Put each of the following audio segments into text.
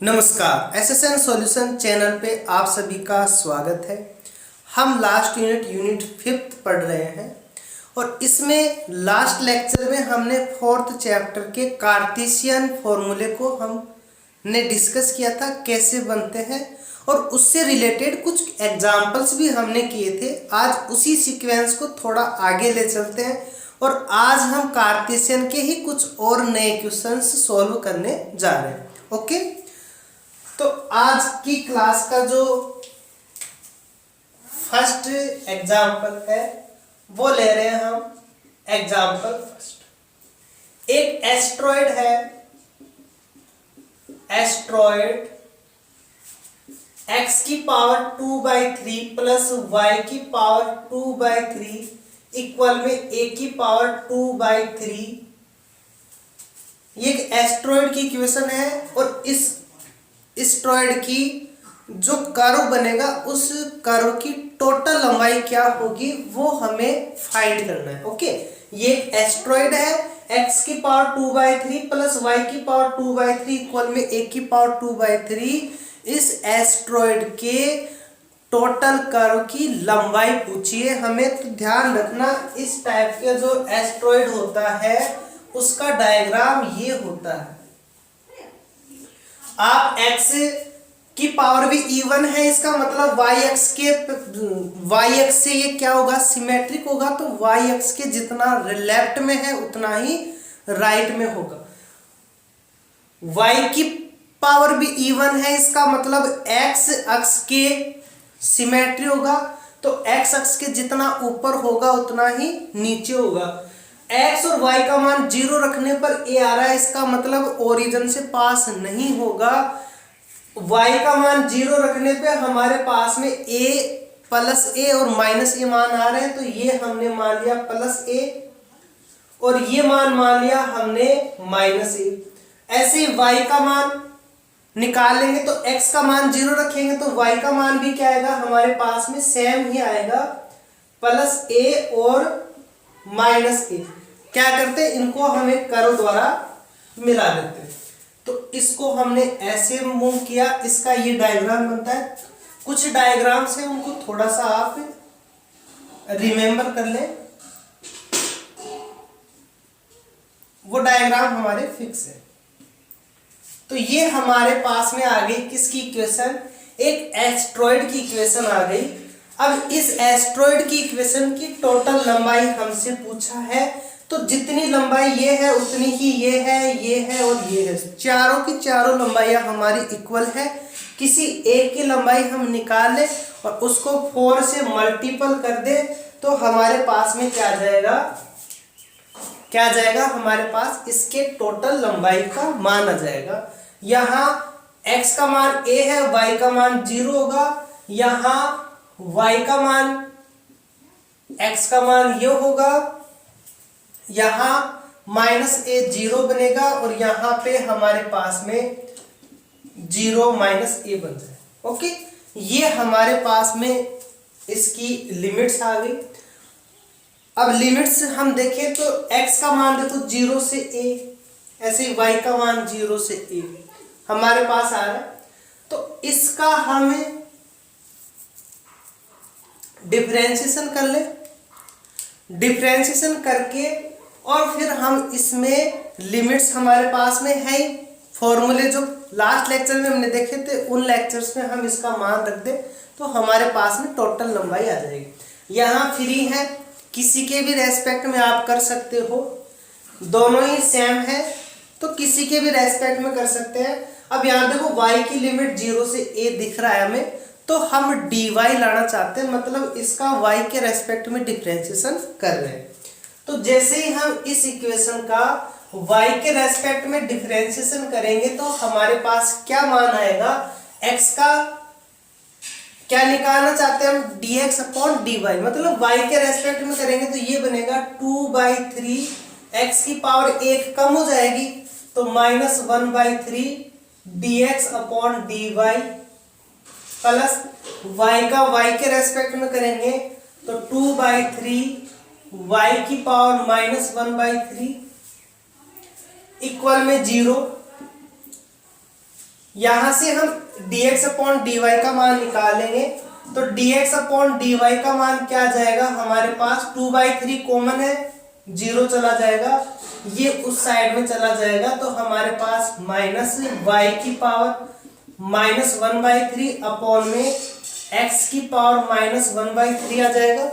नमस्कार, SSN solution channel पे आप सभी का स्वागत है। हम लास्ट यूनिट 5th पढ़ रहे हैं और इसमें लास्ट लेक्चर में हमने 4th चैप्टर के कार्टेशियन फॉर्मूले को हमने डिस्कस किया था, कैसे बनते हैं, और उससे रिलेटेड कुछ एग्जाम्पल्स भी हमने किए थे। आज उसी सीक्वेंस को थोड़ा आगे ले चलते हैं और आज हम कार्टेशियन के ही कुछ और नए क्वेश्चंस सॉल्व करने जा रहे हैं। ओके, तो आज की क्लास का जो फर्स्ट एग्जाम्पल है वो ले रहे हैं हम। एग्जाम्पल फर्स्ट, एक एस्ट्रॉयड है, एस्ट्रॉयड x की पावर 2/3 प्लस y की पावर 2/3 इक्वल में a की पावर 2/3। ये एक एस्ट्रॉयड की इक्वेशन है और इस एस्ट्रॉयड की जो कर्व बनेगा उस कर्व की टोटल लंबाई क्या होगी वो हमें फाइंड करना है। ओके, ये एस्ट्रॉयड है, x की पावर 2/3 प्लस y की पावर 2/3 इक्वल में a की पावर 2/3। इस एस्ट्रॉयड के टोटल कर्व की लंबाई पूछिए हमें। तो ध्यान रखना, इस टाइप के जो एस्ट्रॉयड होता है उसका डायग्राम ये होता है। आप x की पावर भी इवन है, इसका मतलब y एक्स से ये क्या होगा, सिमेट्रिक होगा। तो y एक्स के जितना लेफ्ट में है उतना ही राइट में होगा। y की पावर भी इवन है, इसका मतलब x अक्ष के सिमेट्री होगा। तो x अक्ष के जितना ऊपर होगा उतना ही नीचे होगा। x और y का मान 0 रखने पर a आ रहा है, इसका मतलब ओरिजिन से पास नहीं होगा। y का मान 0 रखने पे हमारे पास में a प्लस a और माइनस a मान आ रहे हैं। तो ये हमने मान लिया प्लस a और ये मान लिया हमने माइनस a। ऐसे ही y का मान निकालेंगे तो x का मान 0 रखेंगे तो y का मान भी क्या आएगा, हमारे पास में सेम ही आएगा, प्लस a और माइनस a। क्या करते हैं, इनको हमें कर्व द्वारा मिला देते हैं। तो इसको हमने ऐसे मूव किया, इसका ये डायग्राम बनता है। कुछ डायग्राम से उनको थोड़ा सा आप रिमेंबर कर लें, वो डायग्राम हमारे फिक्स है। तो ये हमारे पास में आ गई किसकी इक्वेशन, एक एस्ट्रॉयड की इक्वेशन आ गई। अब इस एस्ट्रॉयड की इक्वेशन की टोटल लंबाई हमसे पूछा है। तो जितनी लंबाई ये है उतनी ही ये है और ये है। चारों की चारों लंबाइयां हमारी इक्वल है। किसी एक की लंबाई हम निकाल ले और उसको 4 से मल्टीपल कर दे तो हमारे पास में क्या जाएगा, हमारे पास इसके टोटल लंबाई का मान आ जाएगा। यहाँ x का मान a है, y का मान 0 होगा। यहाँ y का मान x का मान ये होगा, यहाँ माइनस a 0 बनेगा और यहाँ पे हमारे पास में 0 माइनस a बन जाए। ओके, ये हमारे पास में इसकी लिमिट्स आ गई। अब लिमिट्स हम देखें तो x का मान देखो 0 से a, ऐसे ही y का मान 0 से a हमारे पास आ रहा है। तो इसका हमें डिफरेंशिएशन कर ले, डिफरेंशिएशन करके और फिर हम इसमें लिमिट्स हमारे पास में है। फॉर्मूले जो लास्ट लेक्चर में हमने देखे थे उन लेक्चर्स में हम इसका मान रख दे तो हमारे पास में टोटल लंबाई आ जाएगी। यहाँ फ्री है, किसी के भी रेस्पेक्ट में आप कर सकते हो, दोनों ही सेम है तो किसी के भी रेस्पेक्ट में कर सकते हैं। अब यहाँ देखो y की लिमिट 0 से a दिख रहा है हमें, तो हम dy लाना चाहते हैं, मतलब इसका y के रेस्पेक्ट में डिफरेंशिएशन कर रहे हैं। तो जैसे ही हम इस इक्वेशन का y के रेस्पेक्ट में डिफरेंशिएशन करेंगे तो हमारे पास क्या मान आएगा, x का क्या निकालना चाहते हैं हम, dx अपॉन dy, मतलब y के रेस्पेक्ट में करेंगे तो ये बनेगा 2/3, x की पावर 1 कम हो जाएगी तो -1/3 dx upon dy plus y का y के रेस्पेक्ट में करेंगे तो 2/3 y की पावर -1/3 इक्वल में 0। यहां से हम dx अपॉन dy का मान निकालेंगे, तो dx अपॉन dy का मान क्या आ जाएगा हमारे पास, 2/3 कॉमन है, 0 चला जाएगा, ये उस साइड में चला जाएगा, तो हमारे पास माइनस y की पावर माइनस 1/3 अपॉन में x की पावर माइनस 1/3 आ जाएगा।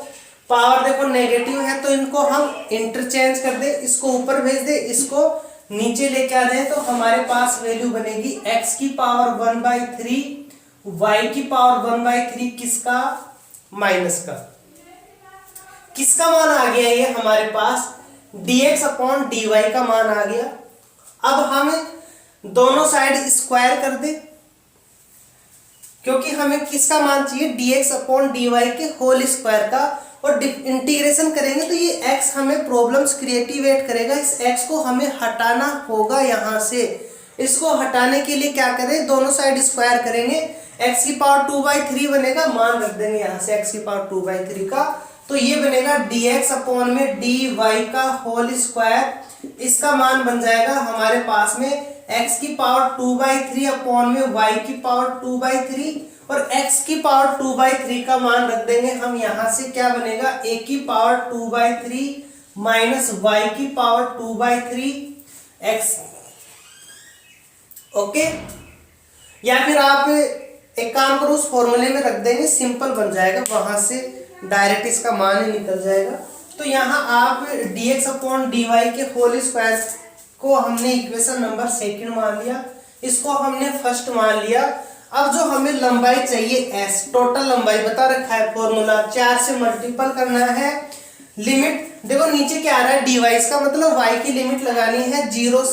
पावर देखो नेगेटिव है तो इनको हम इंटरचेंज कर दे, इसको ऊपर भेज दे, इसको नीचे लेके आ जाए, तो हमारे पास वैल्यू बनेगी x की पावर 1/3, y की पावर 1/3, किसका, माइनस का। किसका मान आ गया ये हमारे पास, dx अपॉन dy का मान आ गया। अब हम दोनों साइड स्क्वायर कर दे, क्योंकि हमें किसका मान चाहिए, dx अपॉन dy के होल स्क्वायर का, और इंटीग्रेशन करेंगे तो ये x हमें प्रॉब्लम्स क्रिएटिवेट करेगा, इस x को हमें हटाना होगा यहाँ से। इसको हटाने के लिए क्या करें, दोनों साइड स्क्वायर करेंगे, x की पावर 2/3 बनेगा, मान रख देंगे यहाँ से x की पावर 2/3 का, तो ये बनेगा dx अपॉन में dy का होल स्क्वायर, इसका मान बन जाएगा हमारे पास में x की पावर 2/3 अपॉन में y की पावर 2/3, और x की पावर 2/3 का मान रख देंगे हम यहाँ से, क्या बनेगा a की पावर 2/3 माइनस y की पावर 2/3 x, ओके। या फिर आप एक काम करो, उस फॉर्मूले में रख देंगे, सिंपल बन जाएगा, वहां से डायरेक्ट इसका मान ही निकल जाएगा। तो यहाँ आप dx अपॉन dy के होल स्क्वायर को हमने इक्वेशन नंबर 2 मान लिया, इसको हमने फर्स्ट मान लिया। अब जो हमें लंबाई चाहिए s, टोटल लंबाई बता रखा है फॉर्मूला, 4 से मल्टीपल करना है, लिमिट देखो नीचे क्या आ रहा है dy, इसका मतलब y की लिमिट लगानी है 0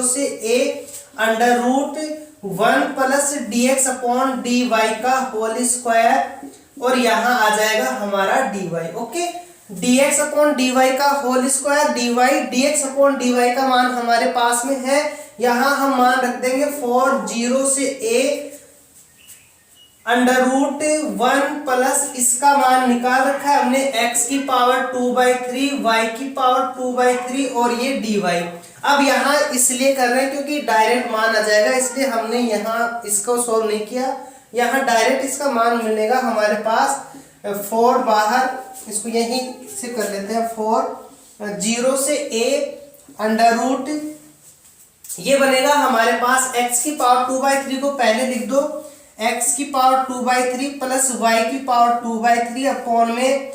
से a under root 1 plus dx upon dy का होल स्क्वायर, और यहाँ आ जाएगा हमारा dy, okay. dx upon dy का whole square, dx upon dy का मान हमारे पास में है, यहाँ हम मान रख देंगे 4 0 से a अंडर रूट 1 प्लस इसका मान निकाल रखा है हमने x की पावर 2/3, y की पावर 2/3 और ये dy। अब यहाँ इसलिए कर रहे हैं क्योंकि डायरेक्ट मान आ जाएगा, इसलिए हमने यहाँ इसको सोल्व नहीं किया, यहाँ डायरेक्ट इसका मान मिलेगा हमारे पास 4 बाहर, इसको यहीं से कर लेते हैं 4 0 से a अंडर रूट, ये बनेगा हमारे पास x की पावर 2/3 को पहले लिख दो, x की पावर 2/3 प्लस y की पावर 2/3 अपॉन में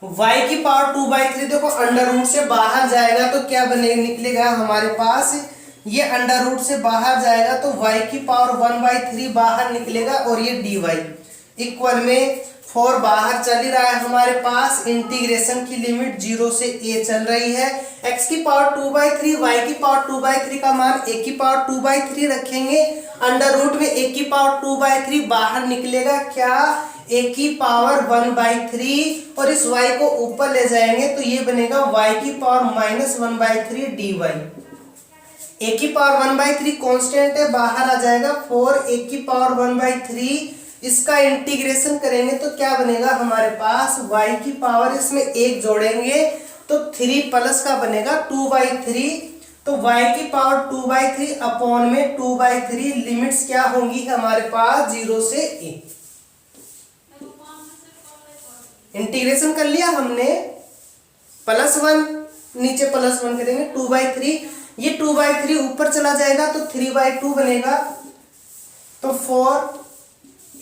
y की पावर 2/3, देखो अंडर रूट से बाहर जाएगा तो क्या बने निकलेगा हमारे पास, ये अंडर रूट से बाहर जाएगा तो y की पावर 1/3 बाहर निकलेगा, और ये dy इक्वल में 4 बाहर चल ही रहा है हमारे पास, इंटीग्रेशन की लिमिट 0 से a चल रही है, x की पावर 2/3 y की पावर 2/3 का मान a की पावर 2/3 रखेंगे, अंडर रूट में a की पावर 2/3 बाहर निकलेगा, क्या a की पावर 1/3, और इस y को ऊपर ले जाएंगे तो ये बनेगा y की पावर माइनस 1/3 dy, a की पावर 1/3 कांस्टेंट है, बाहर आ जाएगा 4 a की पावर 1/3, इसका इंटीग्रेशन करेंगे तो क्या बनेगा हमारे पास y की पावर, इसमें 1 जोड़ेंगे तो 3 प्लस का बनेगा 2/3, तो y की पावर 2/3 अपॉन में 2/3, लिमिट्स क्या होंगी हमारे पास 0 से a, इंटीग्रेशन कर लिया हमने, +1 नीचे +1 करेंगे 2/3, ये 2/3 ऊपर चला जाएगा तो 3/2 बनेगा, तो 4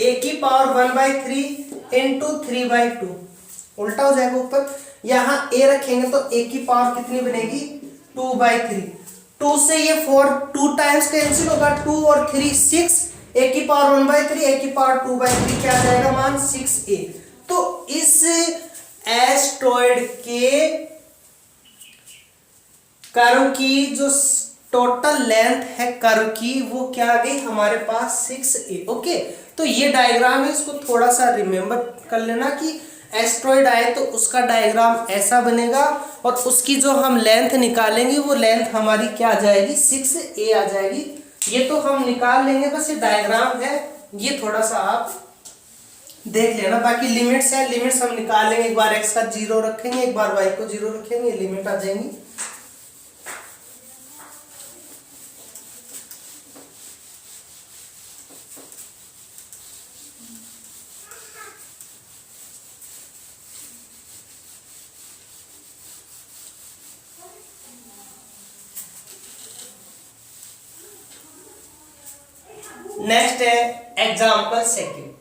a की पावर 1/3 इंटू 3/2 उल्टा हो जाएगा ऊपर, यहाँ a रखेंगे तो a की पावर कितनी बनेगी 2/3, 2 से ये 4 2 टाइम्स कैंसिल होगा, 2 और 3 6, a की पावर 1/3 a की पावर 2/3 क्या आ जाएगा मान 6a। तो इस एस्ट्रॉयड के कर्व की जो टोटल लेंथ है कर्व की वो क्या आ गई हमारे पास 6a, ओके। तो ये डायग्राम है, इसको थोड़ा सा रिमेम्बर कर लेना कि एस्ट्रॉयड आए तो उसका डायग्राम ऐसा बनेगा, और उसकी जो हम लेंथ निकालेंगे वो लेंथ हमारी क्या आ जाएगी 6a आ जाएगी, ये तो हम निकाल लेंगे, बस ये डायग्राम है, ये थोड़ा सा आप देख लेना। बाकी लिमिट्स है, लिमिट्स हम निकाल लेंगे, एक बार x का 0 रखेंगे, एक बार y को 0 रखेंगे, लिमिट आ जाएंगी। नेक्स्ट है एग्जाम्पल सेकंड,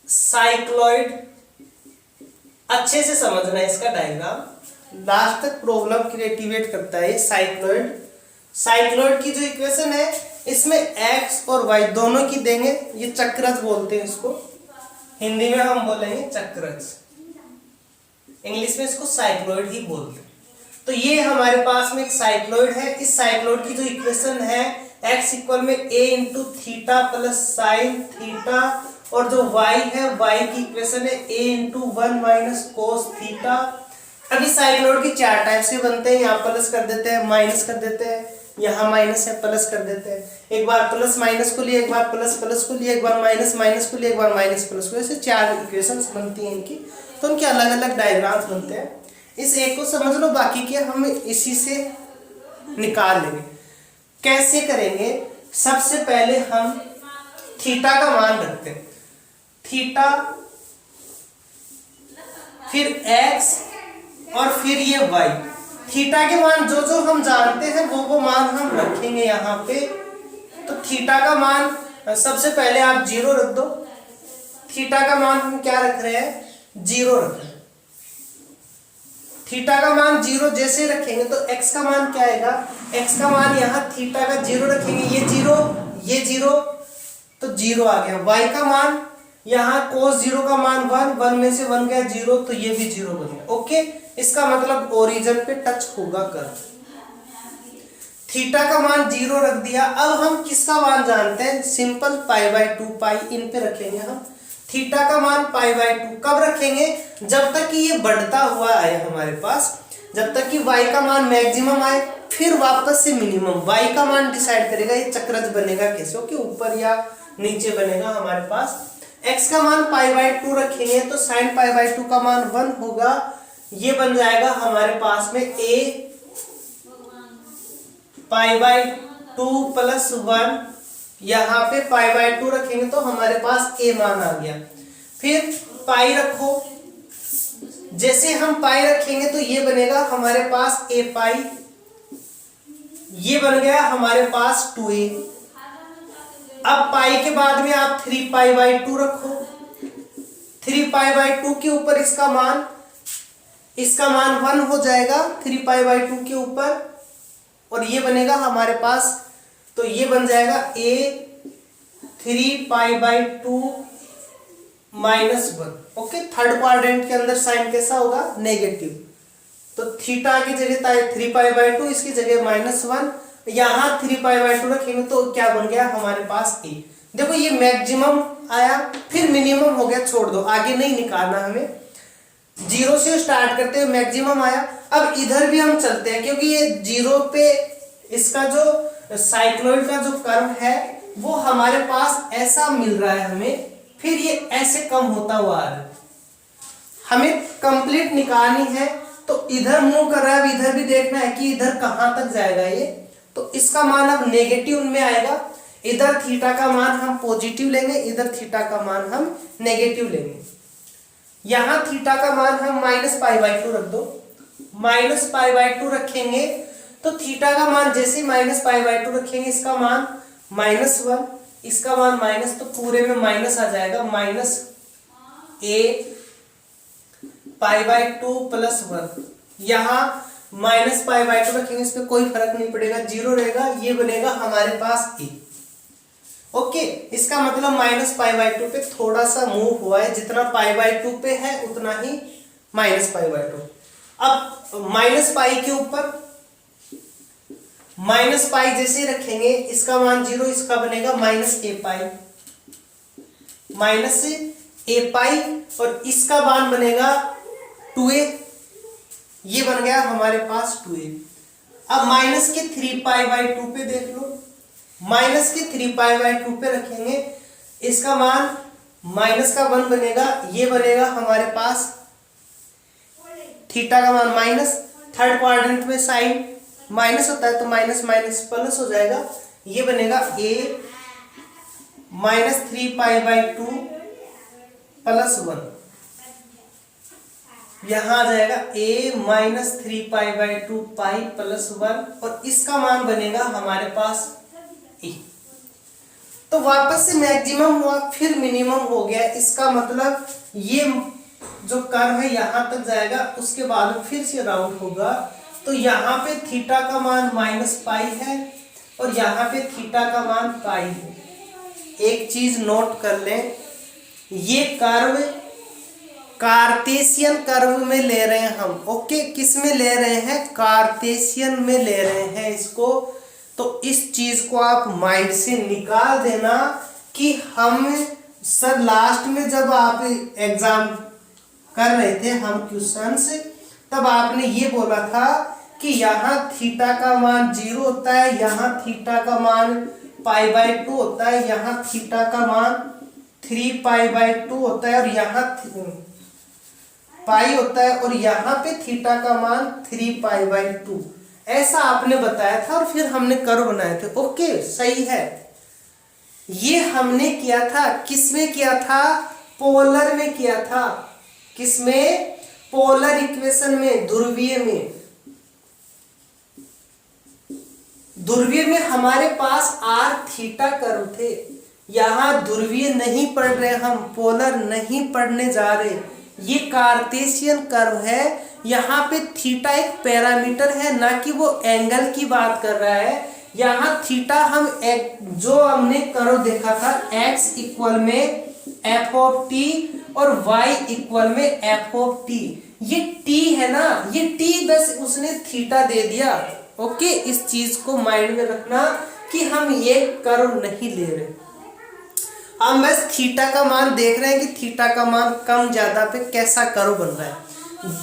साइक्लॉइड। अच्छे से समझना है इसका डायग्राम, लास्ट तक प्रॉब्लम क्रिएटिवेट करता है साइक्लॉइड। साइक्लॉइड की जो इक्वेशन है इसमें एक्स और वाई दोनों की देंगे, ये चक्रज बोलते हैं इसको, हिंदी में हम बोलेंगे चक्रज, इंग्लिश में इसको साइक्लॉइड ही बोलते हैं। तो ये हमारे पास में एक साइक्लॉइड है। इस साइक्लॉइड की जो इक्वेशन है x इक्वल में a into theta plus sine theta, और जो y है y की इक्वेशन है a into 1 minus cos theta. अभी साइक्लॉइड की चार टाइप से बनते हैं, यहाँ प्लस कर देते हैं, माइनस कर देते हैं, यहाँ माइनस है प्लस कर देते हैं, एक बार प्लस माइनस को लिए, एक बार प्लस प्लस को लिए, एक बार माइनस माइनस को लिए, एक बार माइनस प्लस को, ऐसे चार इक्वेशंस बनती हैं इनकी। तो उनके अलग अलग डायग्राम्स बनते हैं। इस एक को समझ लो, बाकी के हम इसी से निकाल लेंगे। कैसे करेंगे? सबसे पहले हम थीटा का मान रखते हैं, थीटा, फिर एक्स और फिर ये वाई। थीटा के मान जो जो हम जानते हैं वो मान हम रखेंगे यहाँ पे। तो थीटा का मान सबसे पहले आप 0 रख दो। थीटा का मान हम क्या रख रहे हैं? 0 रख रहे हैं। थीटा का मान 0 जैसे रखेंगे तो x का मान क्या आएगा? x का मान यहाँ थीटा का 0 रखेंगे, ये 0 ये 0 तो 0 आ गया। y का मान यहाँ cos 0 का मान 1, 1 में से 1 गया 0 तो ये भी 0 बन गया। ओके, इसका मतलब ओरिजिन पे टच होगा कर्व। थीटा का मान 0 रख दिया। अब हम किसका मान जानते हैं? सिंपल π/2 पाई इन पे रखेंगे हम। थीटा का मान π/2 कब रखेंगे? जब तक कि ये बढ़ता हुआ आए हमारे पास, जब तक कि y का मान मैक्सिमम आए, फिर वापस से मिनिमम। y का मान डिसाइड करेगा ये चक्रज बनेगा कैसे, ओके, ऊपर या नीचे बनेगा हमारे पास। x का मान π/2 रखेंगे तो sin π/2 का मान 1 होगा, ये बन जाएगा हमारे पास में a π/2 प्लस 1। यहाँ पे π/2 रखेंगे तो हमारे पास a मान आ गया। फिर पाई रखो, जैसे हम पाई रखेंगे तो ये बनेगा हमारे पास a पाई, ये बन गया हमारे पास 2a। अब पाई के बाद में आप 3π/2 रखो। 3π/2 के ऊपर इसका मान 1 हो जाएगा 3π/2 के ऊपर, और ये बनेगा हमारे पास, तो ये बन जाएगा a 3π/2 -1। ओके, थर्ड क्वाड्रेंट के अंदर साइन कैसा होगा? नेगेटिव। तो थीटा की जगह 3π/2, इसकी जगह -1, यहाँ 3π/2 रखेंगे तो क्या बन गया हमारे पास a। देखो ये मैक्सिमम आया, फिर मिनिमम हो गया, छोड़ दो, आगे नहीं निकालना हमें। 0 से स्टार्ट करते हैं, मैक्सिमम आया। अब इधर भी हम चलते हैं, क्योंकि ये 0 पे इसका जो साइक्लॉइड का जो कर्व है वो हमारे पास ऐसा मिल रहा है हमें, फिर ये ऐसे कम होता हुआ आ रहा है। हमें कंप्लीट निकालनी है तो इधर मूव कर रहा है, अब इधर भी देखना है कि इधर कहां तक जाएगा ये। तो इसका मान अब नेगेटिव में आएगा। इधर थीटा का मान हम पॉजिटिव लेंगे, इधर थीटा का मान हम नेगेटिव लेंगे। यहां थीटा का मान हम -π/2 रख दो। -π/2 रखेंगे तो थीटा का मान जैसे -π/2 रखेंगे, इसका मान -1, इसका मान माइनस, तो पूरे में माइनस आ जाएगा, -a π/2 + 1। यहाँ -π/2 रखेंगे, इस पे कोई फर्क नहीं पड़ेगा, 0 रहेगा, ये बनेगा हमारे पास a। ओके, इसका मतलब -π/2 पे थोड़ा सा मूव हुआ है, जितना π/2 पे है उतना ही -π/2। अब -π के ऊपर -π जैसे रखेंगे, इसका मान 0, इसका बनेगा -a π, और इसका मान बनेगा 2a, ये बन गया हमारे पास 2a। अब माइनस के 3π/2 पे देख लो, माइनस के 3π/2 पे रखेंगे, इसका मान -1 बनेगा, ये बनेगा हमारे पास थीटा का मान माइनस। थर्ड क्वाड्रेंट में साइन माइनस होता है तो माइनस माइनस प्लस हो जाएगा, ये बनेगा a -3π/2 +1, यहाँ आ जाएगा a -3π/2 पाई +1, और इसका मान बनेगा हमारे पास e। तो वापस से मैक्सिमम हुआ फिर मिनिमम हो गया, इसका मतलब ये जो कर्व है यहाँ तक जाएगा, उसके बाद फिर से राउंड होगा। तो यहाँ पे थीटा का मान -π है और यहाँ पे थीटा का मान π है। एक चीज नोट कर लें, ये कर्व कार्टेशियन कर्व में ले रहे हैं हम। ओके, किस में ले रहे हैं? कार्टेशियन में ले रहे हैं इसको। तो इस चीज को आप माइंड से निकाल देना कि हम सर लास्ट में जब आप एग्जाम कर रहे थे हम क्वेश्चंस, तब आपने ये बोला था कि यहाँ थीटा का मान 0 होता है, यहाँ थीटा का मान π/2 होता है, यहाँ थीटा का मान 3π/2 होता है, और यहाँ पाई होता है, और यहाँ पे थीटा का मान 3π/2, ऐसा आपने बताया था और फिर हमने कर्व बनाए थे। ओके, सही है। ये हमने किया था, किसमें किया था? पोलर में किया था। किसमें? पोलर इक्वेशन में, ध्रुवीय में। ध्रुवीय में हमारे पास r थीटा कर्व थे, यहाँ ध्रुवीय नहीं पढ़ रहे हम, पोलर नहीं पढ़ने जा रहे, ये कार्टेशियन कर्व है। यहाँ पे थीटा एक पैरामीटर है, ना कि वो एंगल की बात कर रहा है। यहाँ थीटा हम जो हमने कर्व देखा था x इक्वल में f(t) और y इक्वल में f(t), ये t है ना, ये t बस उसने थीटा दे दिया। ओके, इस चीज को माइंड में रखना कि हम ये कर्व नहीं ले रहे, हम बस थीटा का मान देख रहे हैं कि थीटा का मान कम ज्यादा पे कैसा कर्व बन रहा है।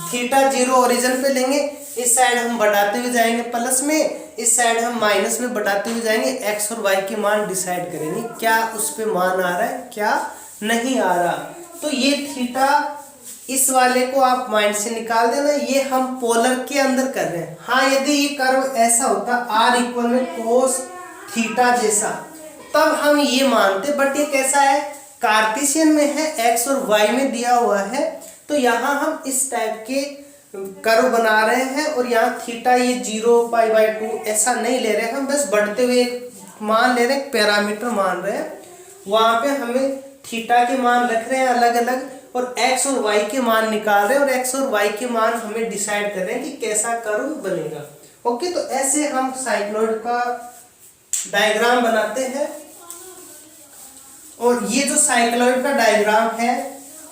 थीटा 0 ओरिजिन पे लेंगे, इस साइड हम बढ़ाते हुए जाएंगे प्लस में, इस साइड हम माइनस में बढ़ाते हुए जाएंगे। एक्स और वाई के मान डिसाइड करेंगे क्या उस पे मान आ रहा है, क्या नहीं आ रहा। तो ये थीटा, इस वाले को आप माइंड से निकाल देना, ये हम पोलर के अंदर कर रहे हैं। हाँ, यदि ये कर्व ऐसा होता r इक्वल में कोस थीटा जैसा, तब हम ये मानते, बट ये कैसा है? कार्टेशियन में है, x और y में दिया हुआ है। तो यहाँ हम इस टाइप के कर्व बना रहे हैं, और यहाँ थीटा ये 0π/2 ऐसा नहीं ले रहे हैं, हम बस बढ़ते हुए मान ले रहे हैं, पैरामीटर मान रहे हैं। वहाँ पे हमें थीटा के मान रख रहे हैं अलग अलग, और x और y के मान निकाल रहे हैं, और x और y के मान हमें डिसाइड कर रहे हैं कि कैसा कर्व बनेगा। ओके, तो ऐसे हम साइक्लॉइड का डायग्राम बनाते हैं। और ये जो साइक्लॉइड का डायग्राम है,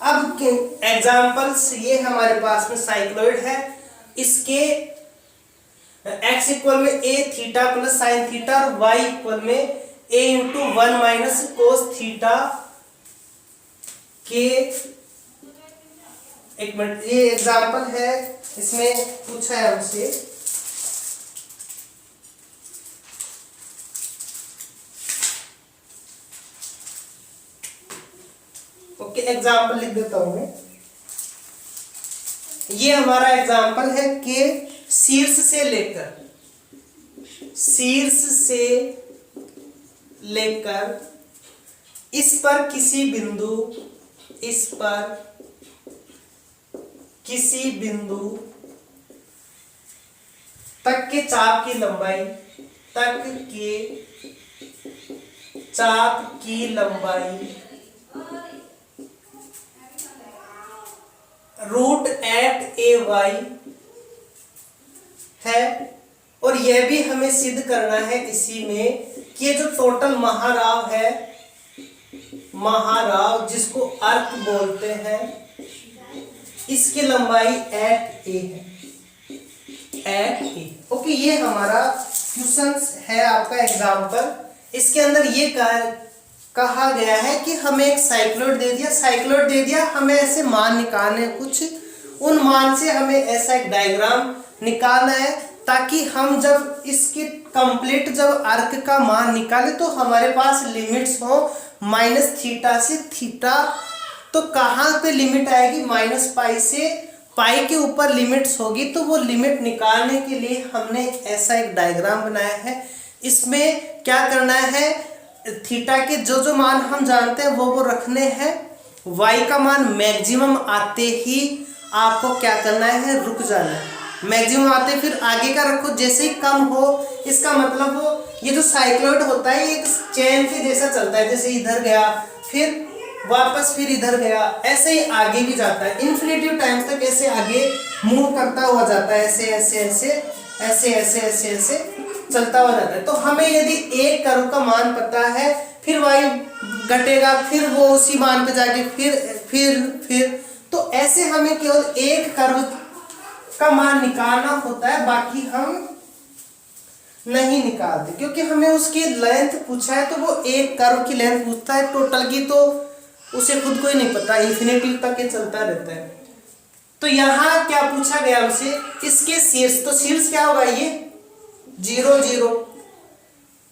अब एग्जांपल्स ये हमारे पास में साइक्लॉइड है, इसके x इक्वल में a theta plus sine theta और y इक्वल में a into 1 minus cos theta के, एक मिनट, ये एग्जांपल है, इसमें पूछा है हमसे। ओके, एग्जाम्पल लिख देता हूं मैं। ये हमारा एग्जाम्पल है कि शीर्ष से लेकर इस पर किसी बिंदु तक के चाप की लंबाई √8ay है। और यह भी हमें सिद्ध करना है इसी में कि ये जो टोटल महाराव जिसको अर्क बोलते हैं, इसकी लंबाई 8a है, 8a। ओके, ये हमारा क्वेश्चन है आपका एग्जाम्पल। इसके अंदर ये कहा गया है कि हमें एक साइक्लॉइड दे दिया, हमें ऐसे मान निकालने, कुछ उन मान से हमें ऐसा एक डायग्राम निकालना है, ताकि हम जब इसके कंप्लीट जब अर्क का मान निकाले तो हमारे पास लिमिट्स हो माइनस थीटा से थीटा। तो कहाँ पे लिमिट आएगी? -π से पाई के ऊपर लिमिट्स होगी। तो वो लिमिट निकालने के लिए हमने ऐसा एक डायग्राम बनाया है। इसमें क्या करना है, थीटा के जो जो मान हम जानते हैं वो रखने हैं। वाई का मान मैक्सिमम आते ही आपको क्या करना है, रुक जाना है। मैक्सिमम आते फिर आगे का रखो, जैसे ही कम हो इसका मतलब हो ये जो साइक्लॉइड होता है ये एक चेन के जैसा चलता है, जैसे इधर गया फिर वापस फिर इधर गया, ऐसे ही आगे भी जाता है इन्फिनिटिव टाइम्स तक, ऐसे आगे मूव करता हुआ जाता है, ऐसे ऐसे ऐसे ऐसे ऐसे ऐसे ऐसे चलता हुआ जाता है। तो हमें यदि एक कर्व का मान पता है, फिर वाई घटेगा, फिर वो उसी मान पे जाके फिर तो ऐसे हमें केवल एक कर्व का मान निकालना होता है, बाकी हम नहीं निकालते, क्योंकि हमें उसकी लेंथ पूछा है तो वो एक कर्व की लेंथ पूछता है, टोटल की तो उसे खुद को ही नहीं पता, इन्फिनिटी तक ये चलता रहता है। तो यहाँ क्या पूछा गया हमसे, इसके शीर्ष, तो शीर्ष क्या होगा, ये 0 0,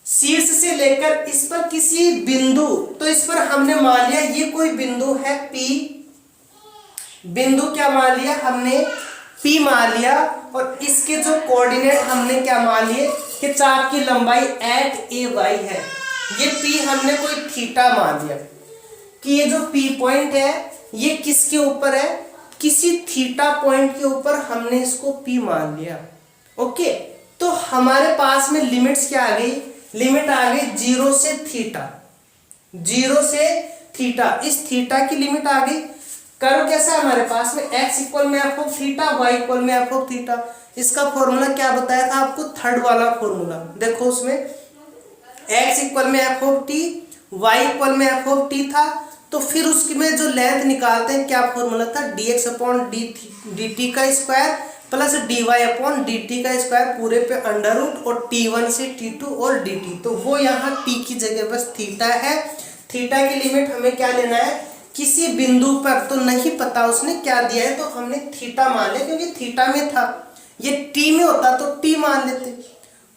शीर्ष से लेकर इस पर किसी बिंदु, तो इस पर हमने मान लिया ये कोई बिंदु है P, बिंदु क्या मान लिया हमने, P मान लिया, और इसके जो कोऑर्डिनेट हमने क्या मान लिए कि चाप की लंबाई एट ए वाई है, ये P हमने कोई थीटा मान लिया कि ये जो P पॉइंट है ये किसके ऊपर है, किसी थीटा पॉइंट के ऊपर हमने इसको P मान लिया। ओके, तो हमारे पास में लिमिट्स क्या आ गई, लिमिट आ गई 0 से थीटा, 0 से थीटा, इस थीटा की लिमिट आ गई। कर्व कैसा है हमारे पास में, x इक्वल में F of theta, y equal में एफ ऑफ थीटा। इसका फॉर्मूला क्या बताया था आपको, थर्ड वाला फॉर्मूला देखो, उसमें x इक्वल में F of T, y equal में एफ ऑफ टी था, तो फिर उसमें जो लेंथ निकालते हैं क्या फॉर्मूला था, dx अपॉन डी टी का square plus dy upon D T का स्क्वायर पूरे पे अंडर रूट, और t1 से t2 और dt, तो वो यहाँ t की जगह बस थीटा है। थीटा की लिमिट हमें क्या लेना है, किसी बिंदु पर, तो नहीं पता उसने क्या दिया है, तो हमने थीटा मान लिया, क्योंकि थीटा में था, ये t में होता तो t मान लेते,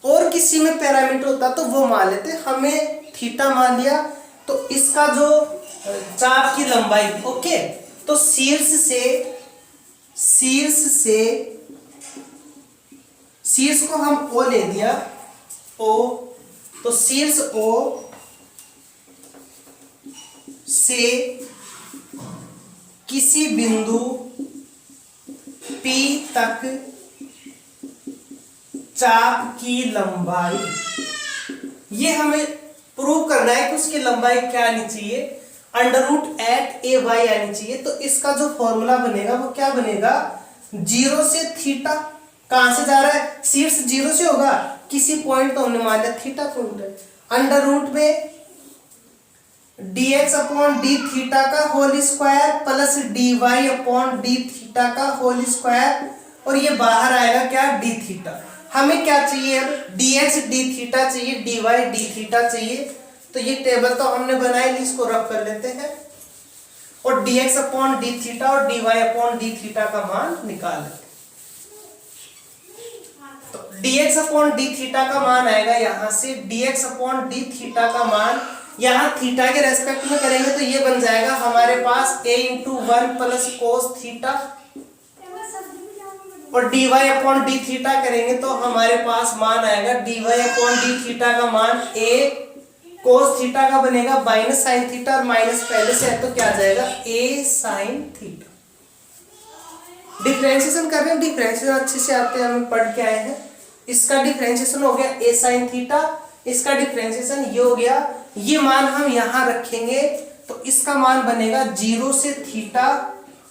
और किसी में पैरामीटर होता तो वो मान लेते, हमें थीटा मान लिया। तो इसका जो चाप की लंबाई, ओके, तो शीर्ष को हम O ले दिया, O, तो शीर्ष O से किसी बिंदु P तक चाप की लंबाई, ये हमें प्रूव करना है कि उसकी लंबाई क्या आनी चाहिए, अंडर रूट एट ए वाई आनी चाहिए। तो इसका जो फॉर्मूला बनेगा वो क्या बनेगा, 0 से थीटा, कहां से जा रहा है, शीर्ष 0 से होगा, किसी पॉइंट तो हमने मान लिया थीटा पॉइंट है, अंडर रूट में dx अपॉन डी थीटा का whole square plus dy upon d theta का होल स्क्वायर, और ये बाहर आएगा क्या, d थीटा। हमें क्या चाहिए, dx d थीटा चाहिए, dy d थीटा चाहिए, तो ये टेबल तो हमने बनाई ली, इसको रख कर लेते हैं, और dx अपॉन d थीटा और dy अपॉन d थीटा का मान निकाल लेते हैं। तो dx अपॉन d थीटा का मान आएगा यहाँ से, dx अपॉन d थीटा का मान यहाँ थीटा के रेस्पेक्ट में करेंगे तो ये बन जाएगा हमारे पास a into 1 plus cos theta, और dy अपॉन डी थीटा करेंगे तो हमारे पास मान आएगा dy अपॉन डी थीटा का मान a कोस थीटा का बनेगा माइनस साइन थीटा, और माइनस पहले से है तो क्या आ जाएगा, a साइन थीटा। डिफरेंशिएशन कर रहे हैं, डिफरेंशिएशन अच्छे से आते हैं, हम पढ़ के आए हैं। इसका डिफरेंशिएशन हो गया a साइन थीटा, इसका डिफरेंशिएशन ये हो गया, ये मान हम यहाँ रखेंगे तो इसका मान बनेगा 0 से theta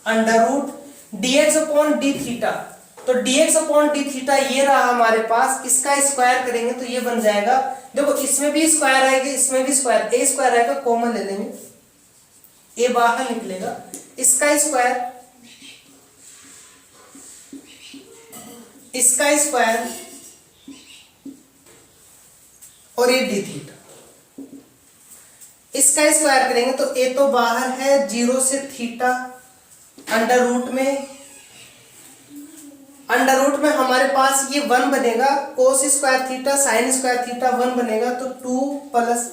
under root dx upon d theta, तो dx अपॉन डी थीटा ये रहा हमारे पास, इसका स्क्वायर करेंगे तो ये बन जाएगा, देखो इसमें भी स्क्वायर आएगा, इसमें भी स्क्वायर, a स्क्वायर आएगा, कॉमन ले लेंगे, a बाहर निकलेगा, इसका स्क्वायर, इसका स्क्वायर, और ये डी थीटा, इसका स्क्वायर करेंगे तो a तो बाहर है, 0 से थीटा अंडर रूट में, अंडर रूट में हमारे पास ये 1 बनेगा, कोस square theta sine square theta 1 बनेगा, तो 2 प्लस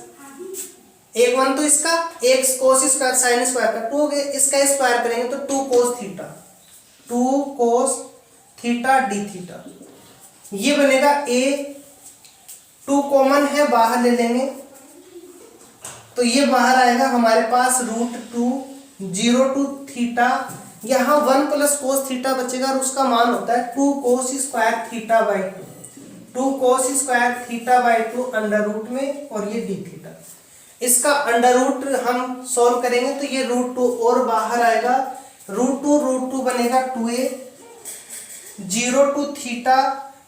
एक 1 तो इसका, एक कोस स्क्वायर साइन स्क्वायर का 2 हो गया, इसका स्क्वायर करेंगे तो 2 cos theta, 2 cos theta D theta, ये बनेगा a 2 कॉमन है, बाहर ले लेंगे तो ये बाहर आएगा हमारे पास √2 0 टू थीटा, यहाँ 1 प्लस कोस थीटा बचेगा और उसका मान होता है 2 cos square theta by 2 cos square theta by 2 under root में, और ये डी थीटा। इसका अंडर रूट हम सॉल्व करेंगे तो ये √2 और बाहर आएगा, √2 बनेगा 2a 0 to theta,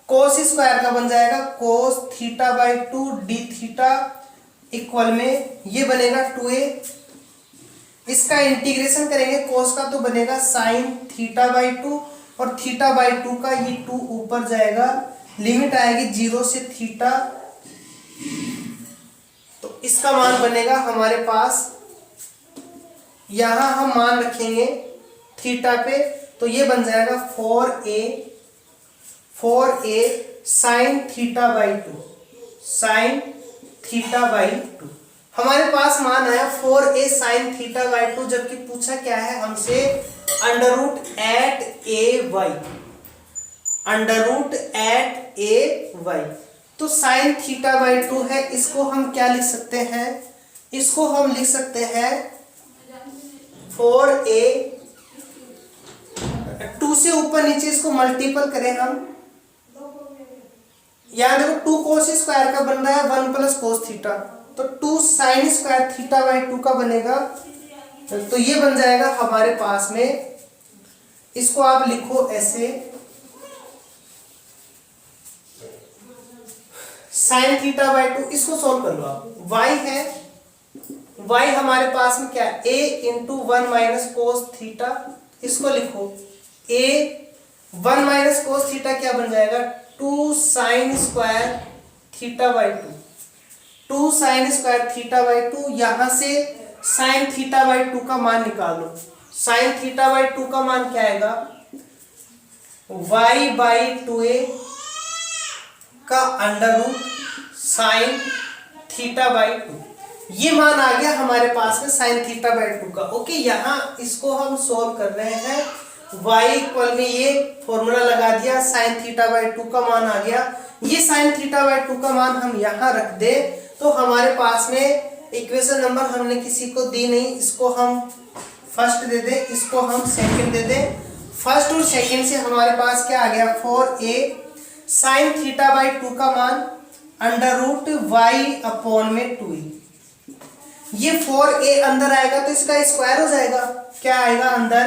cos square का बन जाएगा कोस theta by 2 d theta equal में ये बनेगा 2a। इसका इंटीग्रेशन करेंगे कोस का तो बनेगा साइन थीटा बाई 2 और थीटा बाई 2 का ये 2 ऊपर जाएगा, लिमिट आएगी 0 से थीटा, तो इसका मान बनेगा हमारे पास, यहां हम मान रखेंगे थीटा पे तो ये बन जाएगा 4a sign theta by 2 sign theta by 2। हमारे पास मान आया 4a साइन थीटा बाई 2, जबकि पूछा क्या है हमसे अंडर रूट एट ए वाई। तो साइन थीटा बाई 2 है, इसको हम क्या लिख सकते हैं, इसको हम लिख सकते हैं 4a, 2 से ऊपर नीचे इसको मल्टीपल करें हम, यहाँ देखो 2 कोस स्क्वायर का बन रहा है 1 प्लस कोस थीटा, तो 2 साइन स्क्वायर थीटा बाई 2 का बनेगा, तो ये बन जाएगा हमारे पास में, इसको आप लिखो ऐसे साइन थीटा बाई 2। इसको सॉल्व कर लो आप, y है, y हमारे पास में क्या है a into 1 minus cos theta, इसको लिखो a 1 माइनस कोस थीटा क्या बन जाएगा 2 sine square theta by 2 sine square theta by 2। यहां से साइन थीटा बाई 2 का मान निकाल लो, साइन थीटा बाई 2 का मान क्या आएगा y बाई 2a का under root sine theta by 2, ये मान आ गया हमारे पास में साइन थीटा बाई 2 का। ओके, यहाँ इसको हम सोल्व कर रहे हैं, y इक्वल में ये फॉर्मूला लगा दिया, साइन थीटा बाई 2 का मान आ गया, ये साइन थीटा बाई 2 का मान हम यहाँ रख दे तो हमारे पास में इक्वेशन नंबर हमने किसी को दी नहीं, इसको हम फर्स्ट दे दें, इसको हम सेकंड दे दें। फर्स्ट और सेकंड से हमारे पास क्या आ गया 4a साइन थीटा बाई 2 का मान अंडर रूट y अपॉन में 2a, ये 4a अंदर आएगा तो इसका स्क्वायर हो जाएगा, क्या आएगा अंदर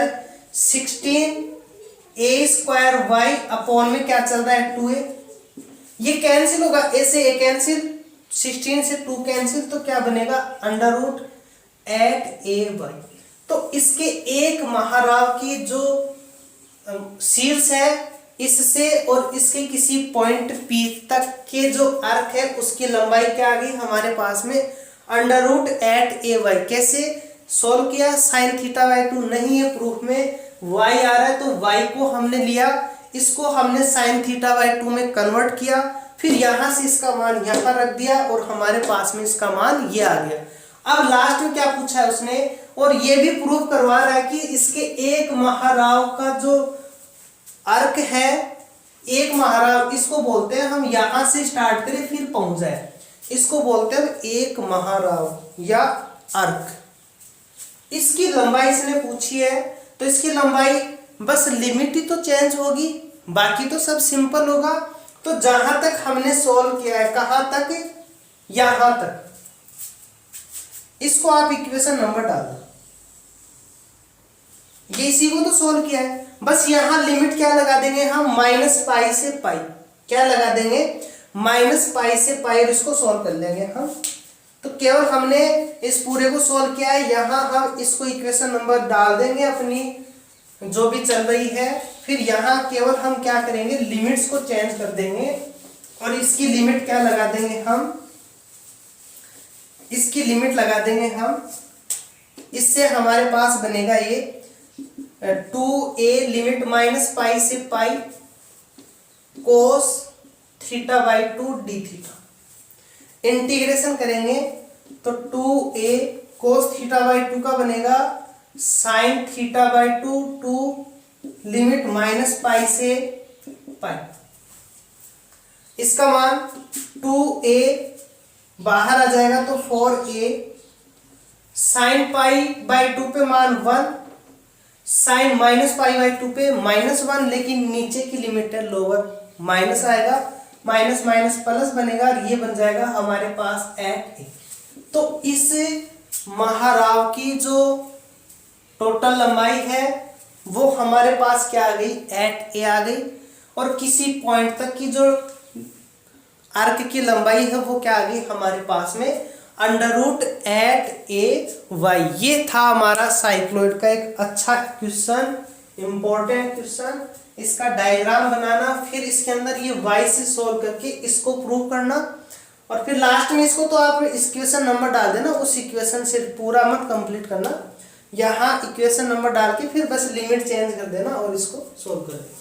16a स्क्वायर y अपॉन में क्या चल रहा है 2a, ये कैंसिल होगा, a से a कैंसिल, 16 से 2 कैंसिल, तो क्या बनेगा अंडर रूट 8ay। तो इसके एक महाराव की जो शीर्ष है इससे और इसके किसी पॉइंट P तक के जो अर्क है उसकी लंबाई क्या आ गई हमारे पास में अंडर रूट 8ay। कैसे सोल्व किया, साइन थीटा बाई 2 नहीं है प्रूफ में, y आ रहा है तो y को हमने लिया, इसको हमने साइन थीटा बाई 2 में कन्वर्ट किया, फिर यहाँ से इसका मान यहाँ रख दिया और हमारे पास में इसका मान ये आ गया। अब लास्ट में क्या पूछा है उसने, और ये भी प्रूव करवा रहा है कि इसके एक महाराव का जो अर्क है, एक महाराव इसको बोलते हैं, हम यहाँ से स्टार्ट करें फिर पहुंच जाए, इसको बोलते हैं एक महाराव या अर्क। इसकी लंबाई इसने पूछी है तो इसकी लंबाई बस लिमिट ही तो चेंज होगी, बाकी तो सब सिंपल होगा। तो जहां तक हमने सॉल्व किया है, कहां तक, यहां तक, इसको आप इक्वेशन नंबर डाल दो, ये इसी को तो सॉल्व किया है, बस यहां लिमिट क्या लगा देंगे हम -π से π, क्या लगा देंगे -π से π, और इसको सॉल्व कर लेंगे हम। तो केवल हमने इस पूरे को सॉल्व किया है, यहाँ हम इसको इक्वेशन नंबर डाल देंगे अपनी जो भी चल रही है, फिर यहाँ केवल हम क्या करेंगे लिमिट्स को चेंज कर देंगे और इसकी लिमिट क्या लगा देंगे हम, इसकी लिमिट लगा देंगे हम, इससे हमारे पास बनेगा ये 2a लिमिट -π से π cos theta by 2 d theta, integration करेंगे तो 2a कोस थीटा बाई 2 का बनेगा साइन थीटा बाई 2 लिमिट -π से π। इसका मान 2a बाहर आ जाएगा तो 4a, साइन पाई बाई 2 पे मान 1, साइन माइनस पाई बाई 2 पे -1, लेकिन नीचे की लिमिट है लोअर, माइनस आएगा, माइनस माइनस प्लस बनेगा और ये बन जाएगा हमारे पास 8a। तो इस महाराव की जो टोटल लंबाई है वो हमारे पास क्या आ गई, 8a आ गई। और किसी पॉइंट तक की जो आर्क की लंबाई है वो क्या आ गई हमारे पास में, √8ay। ये था हमारा साइक्लोइड का एक अच्छा क्वेश्चन, इंपॉर्टेंट क्वेश्चन। इसका डायग्राम बनाना, फिर इसके अंदर ये y से सोल्व करके इसको प्रूव करना, और फिर लास्ट में इसको तो आप इक्वेशन नंबर डाल देना, उस इक्वेशन से पूरा मत कंप्लीट करना, यहाँ इक्वेशन नंबर डाल के फिर बस लिमिट चेंज कर देना और इसको सोल्व कर देना।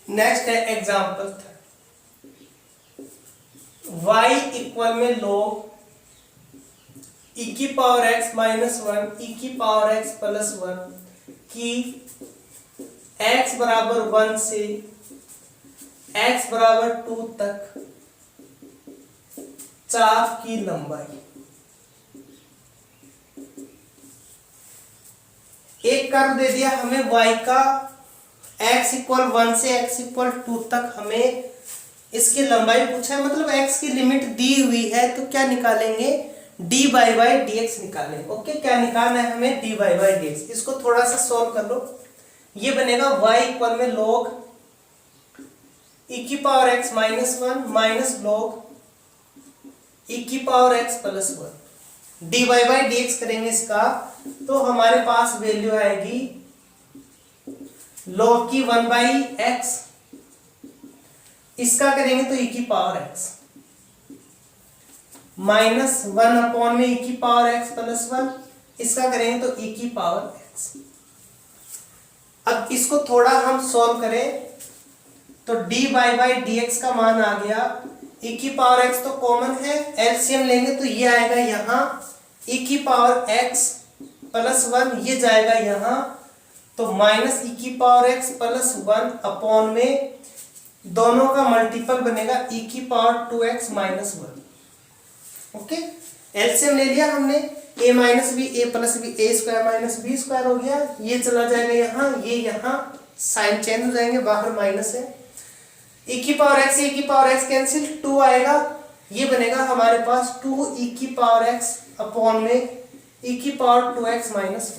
नेक्स्ट है एग्जाम्पल y इक्वल में log e की पावर x माइनस 1 e की पावर x प्लस 1 की x बराबर 1 से x बराबर 2 तक चाप की लंबाई। एक कर्व दे दिया हमें y का, x इक्वल 1 से x इक्वल 2 तक हमें इसकी लंबाई पूछा है, मतलब x की लिमिट दी हुई है, तो क्या निकालेंगे, dy बाई dx निकालेंगे। ओके, क्या निकालना है हमें, dy बाई dx। इसको थोड़ा सा सॉल्व कर लो, ये बनेगा y इक्वल में log e की power x minus 1 minus log e की power x plus 1, dy by dx करेंगे इसका, तो हमारे पास वैल्यू आएगी log की 1 बाई एक्स, इसका करेंगे तो e की पावर x माइनस 1 अपॉन में e की पावर x प्लस 1, इसका करेंगे तो e की पावर x। अब इसको थोड़ा हम सॉल्व करें तो dy बाई dx का मान आ गया, e की पावर x तो कॉमन है, एलसीएम लेंगे तो ये आएगा यहाँ e की पावर x प्लस 1, ये जाएगा यहाँ, तो माइनस e की पावर x प्लस 1 अपॉन में दोनों का मल्टीपल बनेगा e की power 2x minus 1। Okay, LCM ले लिया हमने, a minus b a plus b a square minus b square हो गया, ये चला जाएगा यहाँ, ये यहाँ साइन चेंज हो जाएंगे, बाहर माइनस है, e की पावर x, e की पावर x कैंसिल, 2 आएगा, ये बनेगा हमारे पास 2 e की पावर x अपॉन में e की पावर 2x माइनस 1।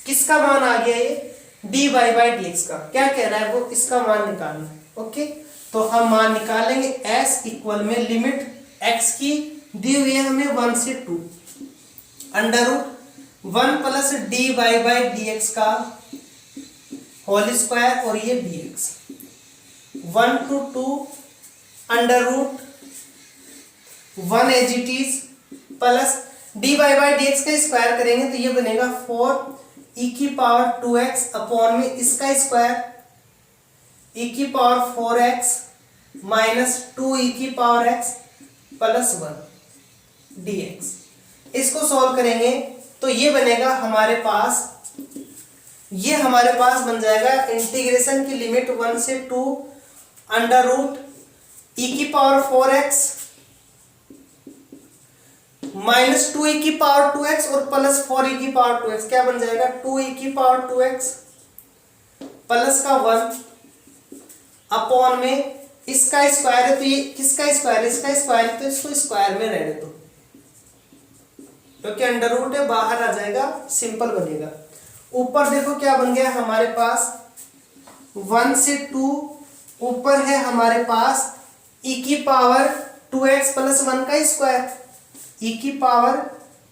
किसका मान आ गया ये, dy बाई dx का। क्या कह रहा है वो, इसका मान निकालना है। ओके, तो हम मान निकालेंगे, s इक्वल में लिमिट x की दी हुई है हमें 1 से 2, √1 प्लस dy बाई dx का होल स्क्वायर, और ये dx 1 to 2 √1 as it is plus dy by dx का स्क्वायर करेंगे तो ये बनेगा 4 e की पावर 2x अपॉन में इसका स्क्वायर e की पावर 4x माइनस 2 e की पावर x प्लस 1 dx। इसको सॉल्व करेंगे तो ये बनेगा हमारे पास, ये हमारे पास बन जाएगा इंटीग्रेशन की लिमिट 1 से 2 √e की पावर 4x माइनस 2 e की पावर 2x और प्लस 4 e की पावर 2x, क्या बन जाएगा 2 e की पावर 2x प्लस का 1 अपॉन में इसका स्क्वायर है, तो ये किसका स्क्वायर है, इसका स्क्वायर है, तो इसको स्क्वायर में रहने दो, क्योंकि अंडर रूट है, बाहर आ जाएगा, सिंपल बनेगा। ऊपर देखो क्या बन गया हमारे पास, 1 से 2 ऊपर है हमारे पास e की पावर 2x प्लस 1 का स्क्वायर, e की पावर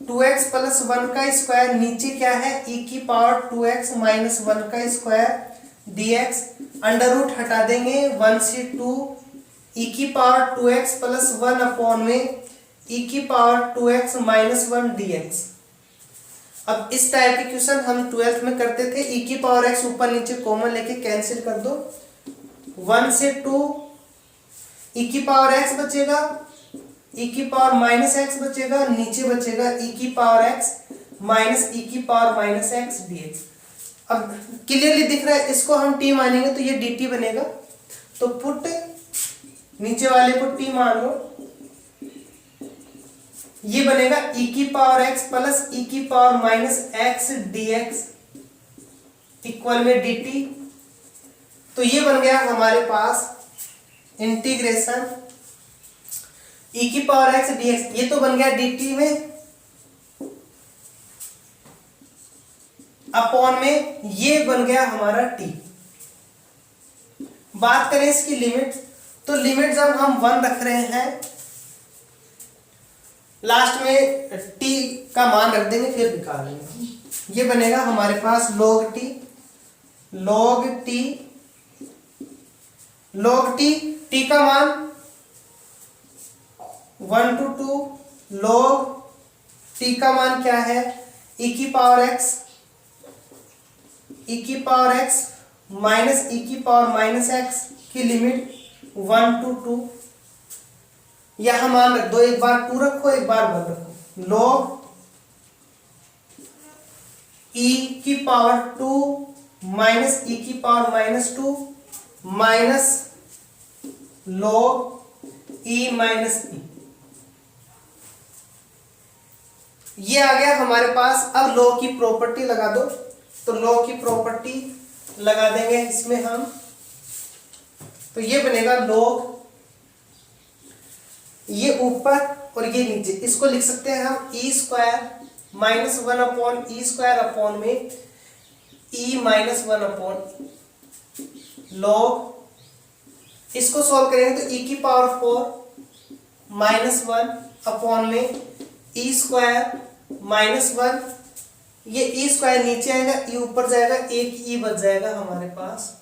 2x प्लस 1 का स्क्वायर, नीचे क्या है e की पावर 2x माइनस 1 का स्क्वायर dx, अंडर रूट हटा देंगे, 1 से 2 ई की पावर 2x प्लस 1 अपॉन में ई की पावर 2x माइनस 1 dx। अब इस टाइप के क्वेश्चन हम 12th में करते थे। ई की पावर x ऊपर नीचे कॉमन लेके कैंसिल कर दो, 1 से 2 ई की पावर x बचेगा, ई की पावर माइनस x बचेगा, नीचे बचेगा ई की पावर x माइनस ई की पावर माइनस x dx। अब क्लियरली दिख रहा है, इसको हम t मानेंगे तो ये dt बनेगा, तो पुट नीचे वाले को t मान लो, ये बनेगा e की पावर x प्लस e की power minus x dx equal में dt। तो ये बन गया हमारे पास इंटीग्रेशन e की पावर x dx, ये तो बन गया dt में अपॉन में ये बन गया हमारा t। बात करें इसकी लिमिट, तो लिमिट जब हम 1 रख रहे हैं, लास्ट में t का मान रख देंगे फिर निकाल लेंगे। ये बनेगा हमारे पास log t t का मान 1 to 2 log t का मान क्या है, e की पावर x माइनस e की पावर माइनस x की लिमिट 1 to 2, यह मान रख दो, एक बार 2 रखो एक बार 1 रखो, log e की पावर 2 माइनस e की power minus 2 minus log e minus e। ये आ गया हमारे पास। अब log की प्रॉपर्टी लगा दो, तो log की प्रॉपर्टी लगा देंगे इसमें हम, तो ये बनेगा log, ये ऊपर और ये नीचे, इसको लिख सकते हैं हम e square minus 1 upon E square upon में e माइनस 1 अपॉन log, इसको सॉल्व करेंगे तो e की पावर 4 माइनस 1 अपॉन में ई स्क्वायर माइनस 1, ये ई स्क्वायर नीचे आएगा, ई ऊपर जाएगा, एक ई बच जाएगा हमारे पास,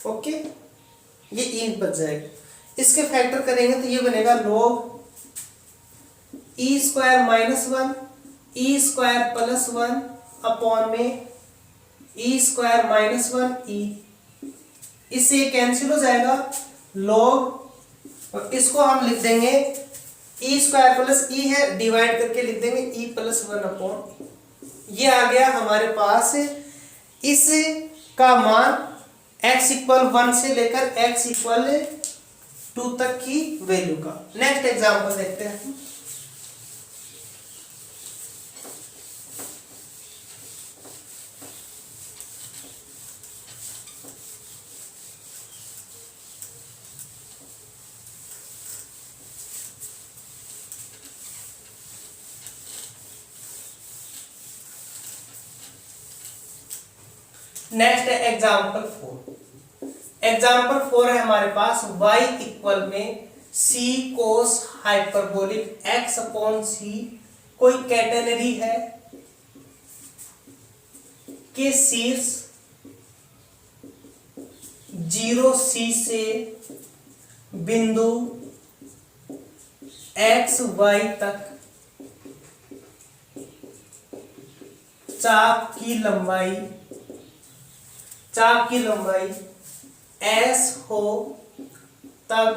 ओके, ये ई बच जाएगा। इसके फैक्टर करेंगे तो ये बनेगा log E square minus 1 E square plus 1 upon में ई स्क्वायर माइनस 1 ई, इससे ये कैंसिल हो जाएगा log, और इसको हम लिख देंगे ई स्क्वायर प्लस ई है, डिवाइड करके लिख देंगे ई प्लस 1 अपॉन, ये आ गया हमारे पास इस का मान x इक्वल 1 से लेकर x इक्वल 2 तक की वैल्यू का। नेक्स्ट एग्जांपल देखते हैं। नेक्स्ट है एग्जाम्पल 4। एग्जाम्पल 4 है हमारे पास y इक्वल में c कोस हाइपरबोलिक x अपॉन c, कोई कैटेनरी है कि शीर्ष 0c से बिंदु x y तक चाप की लंबाई s हो, तब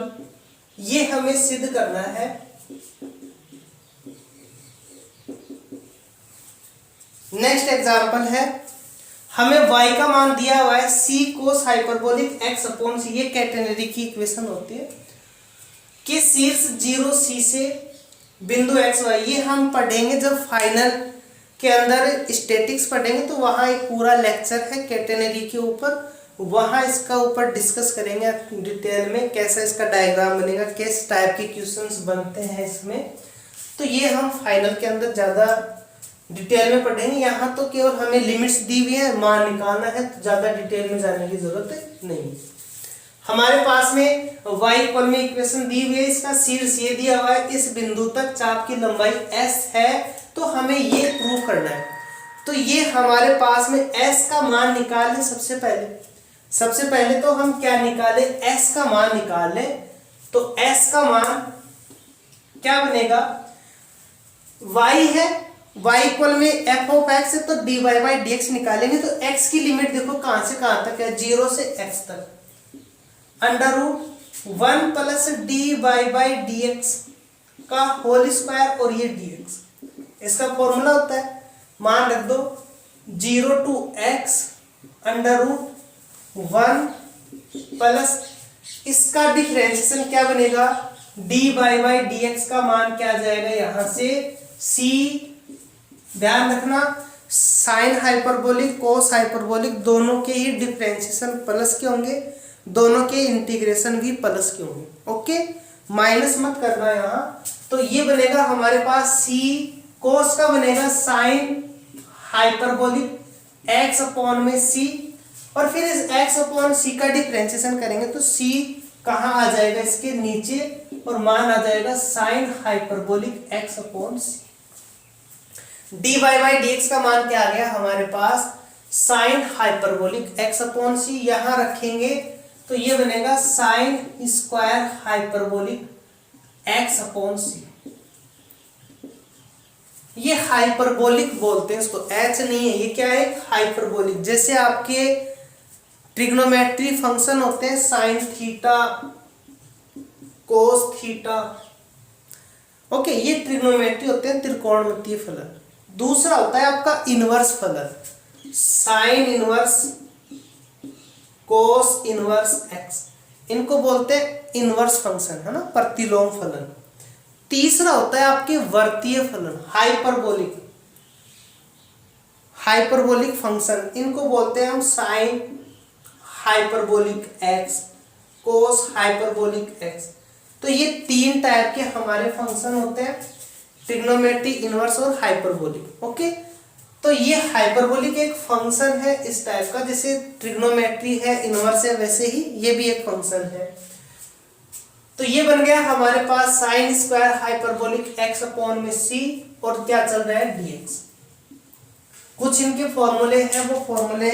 ये हमें सिद्ध करना है। नेक्स्ट एग्जांपल है, हमें y का मान दिया हुआ है c कोस हाइपरबोलिक x अपॉन c, ये कैटेनरी की इक्वेशन होती है कि शीर्ष 0c से बिंदु x y, ये हम पढ़ेंगे जब फाइनल के अंदर स्टैटिक्स पढ़ेंगे तो वहाँ एक पूरा लेक्चर है कैटेनरी के ऊपर, वहाँ इसका ऊपर डिस्कस करेंगे डिटेल में, कैसा इसका डायग्राम बनेगा, किस टाइप के क्वेश्चंस बनते हैं इसमें, तो ये हम फाइनल के अंदर ज़्यादा डिटेल में पढ़ेंगे। यहाँ तो केवल हमें लिमिट्स दी हुई है, मान निकालना है, तो ज़्यादा डिटेल में जाने की जरूरत नहीं। हमारे पास में y इक्वल में इक्वेशन दी हुई है, इसका शीर्ष ये दिया हुआ है, इस बिंदु तक चाप की लंबाई s है, तो हमें ये प्रूव करना है। तो ये हमारे पास में s का मान निकालें सबसे पहले, सबसे पहले तो हम क्या निकाले, s का मान निकाले। तो s का मान क्या बनेगा, y है, y इक्वल में f ऑफ x है, तो dy बाई dx निकालेंगे। तो x की लिमिट देखो कहां से कहां तक है, 0 से x तक, under root 1 plus d y by d x का होल स्क्वायर और ये dx, इसका फॉर्मूला होता है, मान रख दो 0 to x under root 1 plus इसका डिफरेंशिएशन क्या बनेगा, d y by d x का मान क्या आ जाएगा यहां से c, ध्यान रखना साइन हाइपरबोलिक कोस हाइपरबोलिक दोनों के ही डिफरेंशिएशन प्लस के होंगे, दोनों के इंटीग्रेशन भी प्लस के होंगे। ओके, माइनस मत करना यहाँ। तो ये बनेगा हमारे पास c, कोस का बनेगा साइन हाइपरबोलिक x अपॉन में c, और फिर इस x अपॉन c का डिफरेंशिएशन करेंगे तो c कहाँ आ जाएगा, इसके नीचे, और मान आ जाएगा sine hyperbolic x upon c। dy by dx का मान क्या आ गया हमारे पास, sine hyperbolic x upon c, यहां रखेंगे तो ये बनेगा sine square hyperbolic x upon c। ये हाइपरबोलिक बोलते हैं इसको, h नहीं है, ये क्या है, हाइपरबोलिक। जैसे आपके ट्रिग्नोमेट्री फंक्शन होते हैं, sine theta cos theta, okay, ये ट्रिग्नोमेट्री होते हैं, त्रिकोणमितीय फलन। दूसरा होता है आपका इनवर्स फलन, sine inverse cos inverse x, इनको बोलते हैं इनवर्स फंक्शन, है ना, प्रतिलोम फलन। तीसरा होता है आपके वर्तीय फलन, हाइपरबोलिक, हाइपरबोलिक फंक्शन, इनको बोलते हैं हम sign hyperbolic x, cos hyperbolic x। तो ये तीन टाइप के हमारे फंक्शन होते हैं, ट्रिग्नोमेट्री, इनवर्स और हाइपरबोलिक। ओके, तो ये हाइपरबोलिक एक फंक्शन है इस टाइप का, जैसे ट्रिग्नोमेट्री है, इनवर्स है, वैसे ही ये भी एक फंक्शन है। तो ये बन गया हमारे पास sine square hyperbolic x upon में c, और क्या चल रहा है dx। कुछ इनके फॉर्मूले हैं, वो फॉर्मूले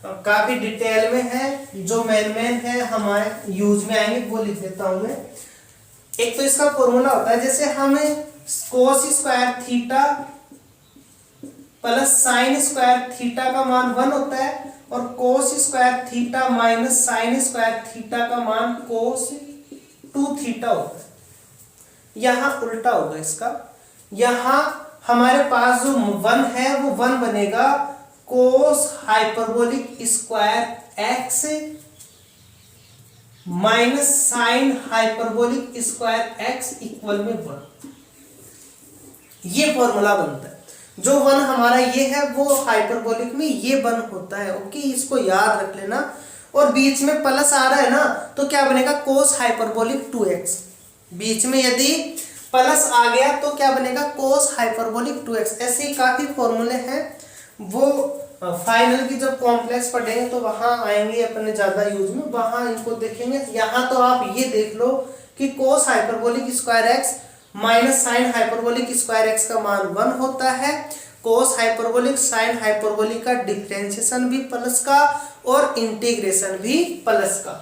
काफी डिटेल में है, जो मेन है हमारे यूज में आएंगे वो लिख देता हूं मैं। एक तो इसका फॉर्मूला होता है, जैसे हमें कोस square theta plus sine square theta का मान 1 होता है, और कोस square theta minus sine square theta का मान कोस 2 थीटा होता है। यहां उल्टा होगा इसका, यहां हमारे पास जो 1 है वो 1 बनेगा cos hyperbolic square x minus sine hyperbolic square x equal में 1। ये फॉर्मूला बनता है, जो 1 हमारा ये है वो हाइपरबोलिक में ये 1 होता है। ओके, इसको याद रख लेना। और बीच में प्लस आ रहा है ना, तो क्या बनेगा, कोस हाइपरबोलिक 2x। बीच में यदि प्लस आ गया तो क्या बनेगा, कोस हाइपरबोलिक 2x। ऐसे ही काफी फॉर्मूले हैं, वो फाइनल की जब कॉम्प्लेक्स पढ़ेंगे तो वहां आएंगे अपने ज्यादा यूज में, वहां इनको देखेंगे। यहाँ तो आप ये देख लो कि cos hyperbolic square x minus sine hyperbolic square x का मान 1 होता है। कोस हाइपरबोलिक साइन हाइपरबोलिक का डिफरेंशिएशन भी प्लस का और इंटीग्रेशन भी प्लस का।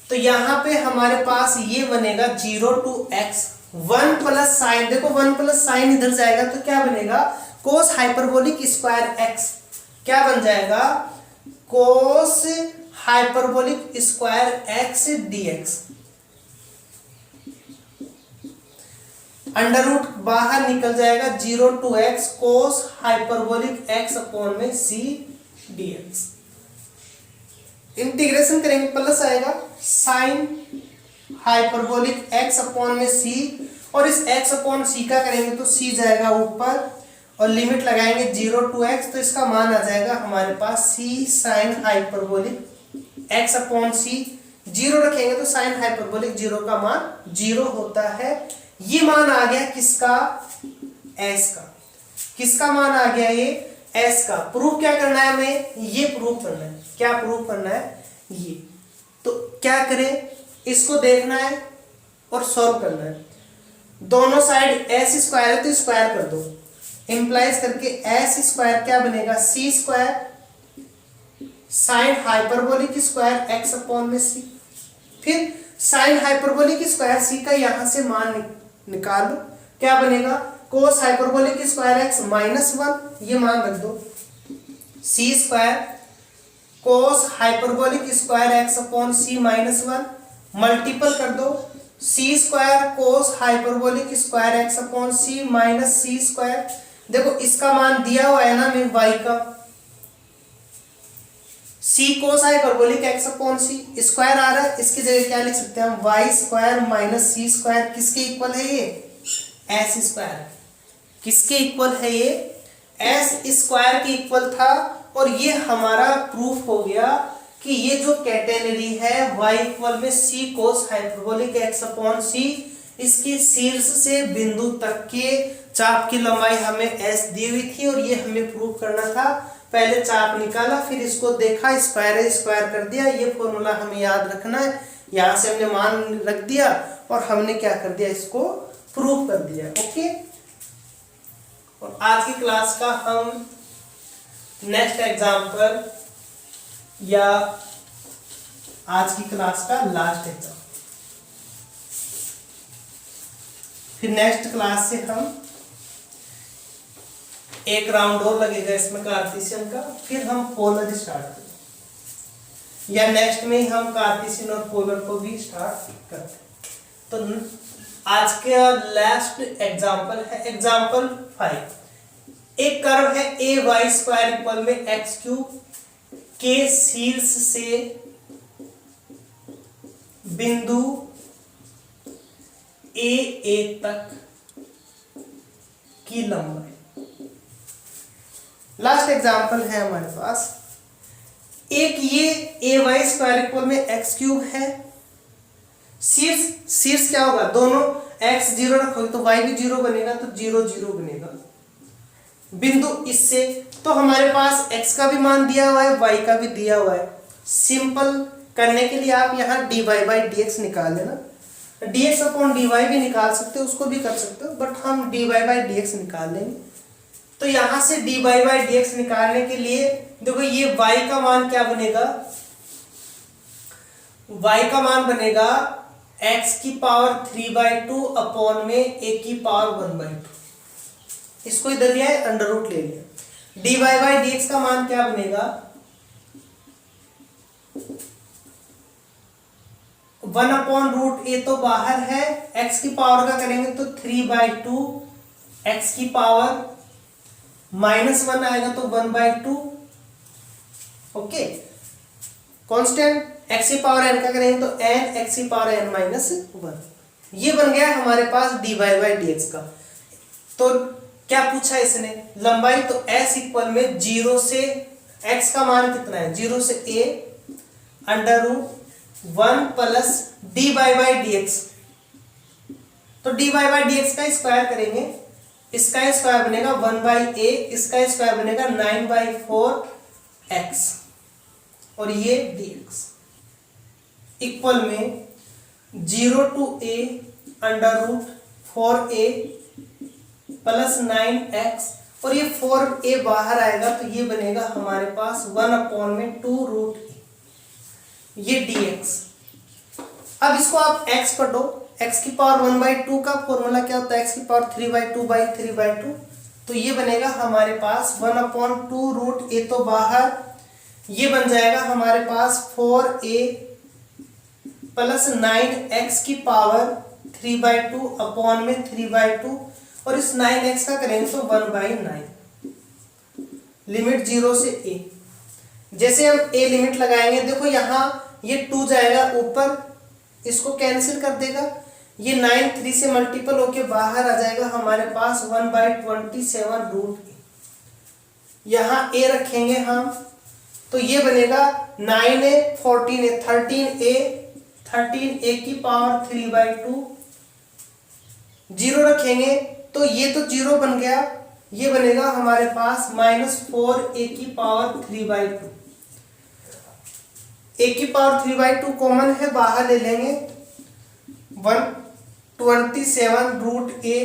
तो यहाँ पे हमारे पास ये बनेगा 0 टू x 1 प्लस साइन, देखो 1 प्लस साइन इधर जाएगा तो क्या बनेगा, कोस हाइपरबोलिक स्क्वायर x क्या बन जाएगा, cos hyperbolic square x dx। Under root बाहर निकल जाएगा, 0 to x cos hyperbolic x upon में c dx। इंटीग्रेशन करेंगे प्लस आएगा साइन हाइपरबोलिक x अपॉन में c, और इस x अपॉन c का करेंगे तो c जाएगा ऊपर, और लिमिट लगाएंगे 0 टू x, तो इसका मान आ जाएगा हमारे पास c sign hyperbolic x upon c। 0 रखेंगे तो साइन हाइपरबोलिक 0 का मान 0 होता है। ये मान आ गया किसका, s का। किसका मान आ गया, ये s का। प्रूफ क्या करना है हमें, ये प्रूफ करना है। क्या प्रूफ करना है, ये। तो क्या करें, इसको देखना है और सॉल्व करना है। दोनों साइड s स्क्वायर है तो स्क्वायर कर दो, इंप्लाइज करके s स्क्वायर क्या बनेगा, c square sine hyperbolic square x upon में सी। फिर साइन हाइपरबोलिक स्क्वायर सी का यहां से मान निकाल लो, क्या बनेगा कोस हाइपरबोलिक स्क्वायर एक्स -1, ये मान रख दो। C square cos hyperbolic square x upon c -1 multiple कर दो c square cos hyperbolic square x upon c minus c square. देखो इसका मान दिया हुआ है ना में वाई का, सी कोस हाइपरबोलिक एक्स अपॉन सी स्क्वायर आ रहा है, इसकी जगह क्या लिख सकते हैं हम Y square minus c square. किसके इक्वल है ये एस स्क्वायर। किसके इक्वल है ये एस स्क्वायर के इक्वल था। और ये हमारा प्रूफ हो गया कि ये जो कैटेनरी है y इक्वल में सी कोस हाइपरबोलिक एक्स अपॉन सी, इसकी शीर्ष से बिंदु तक के चाप की लंबाई हमें s दी हुई थी और ये हमें प्रूव करना था। पहले चाप निकाला, फिर इसको देखा, स्क्वायर है स्क्वायर कर दिया। ये फॉर्मूला हमें याद रखना है। यहाँ से हमने मान रख दिया और हमने क्या कर दिया इसको प्रूव कर दिया। ओके, और आज की क्लास का हम नेक्स्ट एग्जाम्पल या आज की क्लास का लास्ट एग्जाम, फिर नेक्स्ट क्लास से हम एक राउंड और लगेगा इसमें कार्टेशियन का, फिर हम पोलर स्टार्ट करेंगे या नेक्स्ट में हम कार्टेशियन और पोलर को भी स्टार्ट करते हैं। तो आज का लास्ट एग्जाम्पल है एग्जाम्पल 5। एक कर्व है ए वाई स्क्वायर इक्वल में एक्स क्यूब के शीर्ष से बिंदु ए तक की लंबाई। लास्ट एग्जांपल है हमारे पास एक ये ए वाई स्क्वायर इक्वल में एक्स क्यूब है। शीर्ष क्या होगा, दोनों एक्स 0 रखोगे तो वाई भी 0 बनेगा, तो 0 0 बनेगा बिंदु इससे। तो हमारे पास x का भी मान दिया हुआ है, y का भी दिया हुआ है। सिंपल करने के लिए आप यहाँ dy बाई dx निकाल लेना, dx अपॉन dy भी निकाल सकते हो, उसको भी कर सकते हो, बट हम dy बाई dx निकाल लेंगे। तो यहाँ से dy बाई dx निकालने के लिए देखो ये y का मान क्या बनेगा, y का मान बनेगा x की पावर 3/2 अपॉन में a की पावर 1/2। इसको इधर लिया है, अंडर रूट ले लिया। dy बाई dx का मान क्या बनेगा 1 अपॉन रूट ए तो बाहर है, x की पावर का करेंगे तो 3/2 x की पावर -1 आएगा तो 1/2। ओके, कांस्टेंट x की पावर n का करेंगे तो n x की पावर n-1। ये बन गया हमारे पास dy बाई dx का। तो क्या पूछा इसने लंबाई, तो s इक्वल में 0 से x का मान कितना है 0 से a under root 1 plus dy by dx। तो dy बाई dx का स्क्वायर करेंगे, इसका स्क्वायर बनेगा 1/a, इसका स्क्वायर बनेगा 9/4x और ये dx इक्वल में 0 to a under root 4a plus 9x और ये 4a बाहर आएगा तो ये बनेगा हमारे पास 1 अपॉन में 2 रूट a, ये dx। अब इसको आप x पर दो, x की पावर 1/2 का फॉर्मूला क्या होता है x की पावर 3/2 तो ये बनेगा हमारे पास 1 अपॉन 2 रूट a तो बाहर, ये बन जाएगा हमारे पास 4a प्लस 9x की पावर 3/2 अपॉन में 3/2 और इस 9x का करेंगे तो 1/9। लिमिट 0 से a। जैसे हम a लिमिट लगाएंगे देखो यहाँ ये 2 जाएगा ऊपर, इसको कैंसिल कर देगा, ये 9 3 से मल्टीपल होके बाहर आ जाएगा हमारे पास 1/27 रूट a। यहाँ a रखेंगे हम तो ये बनेगा 9a 14a 13a की पावर 3/2। 0 रखेंगे तो ये तो 0 बन गया, ये बनेगा हमारे पास -4a की पावर 3/2। a की पावर 3/2 कॉमन है, बाहर ले लेंगे 127 रूट a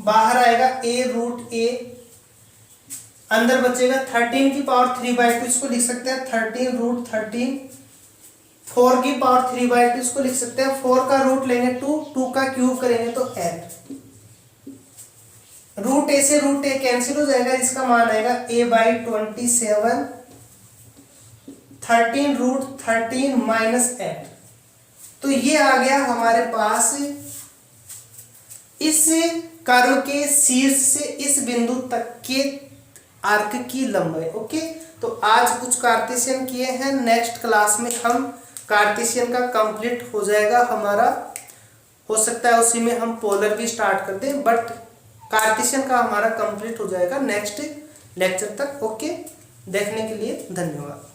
बाहर आएगा a रूट a अंदर बचेगा 13 की पावर 3/2, इसको लिख सकते हैं 13√13। 4 की पावर 3/2 इसको लिख सकते हैं 4 का रूट लेंगे 2, 2 का क्यूब करेंगे तो 8। रूट ए से रूट ए कैंसिल हो जाएगा, इसका मान आएगा a/27। 13√13 - 8। तो ये आ गया हमारे पास इस कर्व के शीर्ष से इस बिंदु तक के आर्क की लंबाई। ओके, तो आज कुछ कार्टेशियन किए हैं, नेक्स्ट क्लास में हम कार्टेशियन का कंप्लीट हो जाएगा हमारा। हो सकता है उसी में हम पोलर भी स्टार्ट कर दें, बट कार्टेशियन का हमारा कंप्लीट हो जाएगा नेक्स्ट लेक्चर तक। ओके, देखने के लिए धन्यवाद।